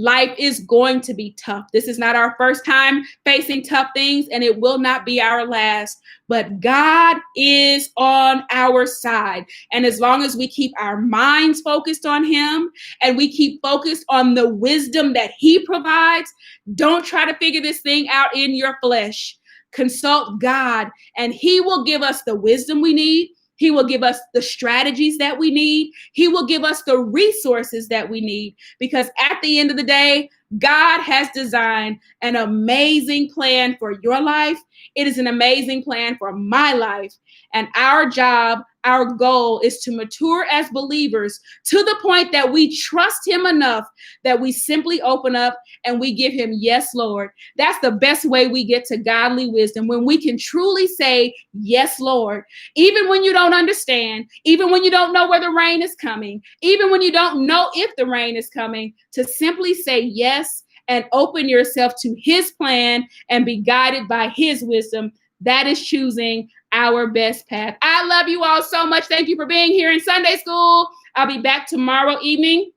Life is going to be tough. This is not our first time facing tough things, and it will not be our last. But God is on our side. And as long as we keep our minds focused on him and we keep focused on the wisdom that he provides, don't try to figure this thing out in your flesh. Consult God, and he will give us the wisdom we need. He will give us the strategies that we need. He will give us the resources that we need, because at the end of the day, God has designed an amazing plan for your life. It is an amazing plan for my life. And our job, our goal is to mature as believers to the point that we trust him enough that we simply open up and we give him, yes, Lord. That's the best way we get to godly wisdom, when we can truly say, yes, Lord. Even when you don't understand, even when you don't know where the rain is coming, even when you don't know if the rain is coming, to simply say yes and open yourself to his plan and be guided by his wisdom. That is choosing our best path. I love you all so much. Thank you for being here in Sunday school. I'll be back tomorrow evening,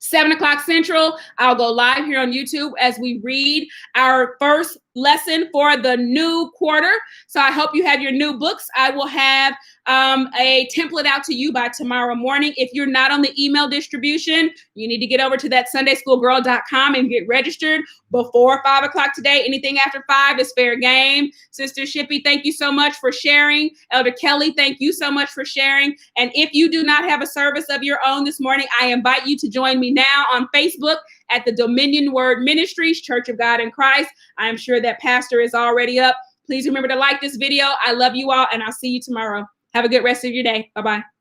7 o'clock Central. I'll go live here on YouTube as we read our first lesson for the new quarter. So I hope you have your new books. I will have a template out to you by tomorrow morning. If you're not on the email distribution, you need to get over to that sundayschoolgirl.com and get registered before 5 o'clock today. Anything after 5 is fair game. Sister Shippy, thank you so much for sharing. Elder Kelly, thank you so much for sharing. And if you do not have a service of your own this morning, I invite you to join me now on Facebook at the Dominion Word Ministries, Church of God in Christ. I am sure that Pastor is already up. Please remember to like this video. I love you all, and I'll see you tomorrow. Have a good rest of your day. Bye-bye.